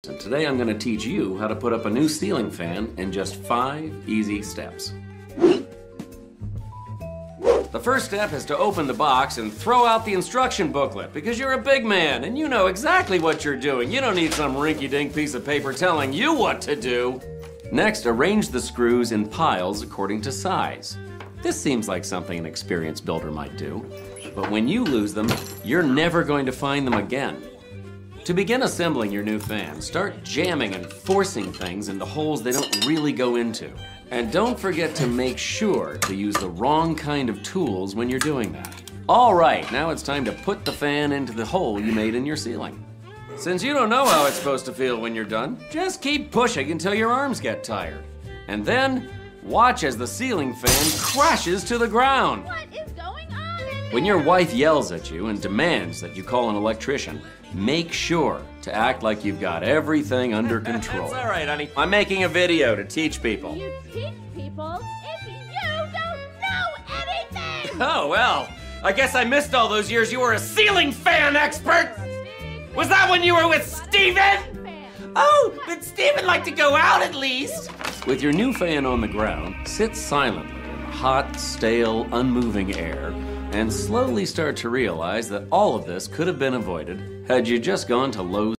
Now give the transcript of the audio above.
And today I'm going to teach you how to put up a new ceiling fan in just 5 easy steps. The first step is to open the box and throw out the instruction booklet because you're a big man and you know exactly what you're doing. You don't need some rinky-dink piece of paper telling you what to do. Next, arrange the screws in piles according to size. This seems like something an experienced builder might do, but when you lose them, you're never going to find them again. To begin assembling your new fan, start jamming and forcing things into holes they don't really go into. And don't forget to make sure to use the wrong kind of tools when you're doing that. All right, now it's time to put the fan into the hole you made in your ceiling. Since you don't know how it's supposed to feel when you're done, just keep pushing until your arms get tired. And then, watch as the ceiling fan crashes to the ground. What is going on in here? When your wife yells at you and demands that you call an electrician, make sure to act like you've got everything under control. That's all right, honey. I'm making a video to teach people. You teach people if you don't know anything! Oh, well, I guess I missed all those years you were a ceiling fan expert! Was that when you were with Steven? Oh, but Steven liked to go out at least! With your new fan on the ground, sit silently in the hot, stale, unmoving air and slowly start to realize that all of this could have been avoided had you just gone to Lowe's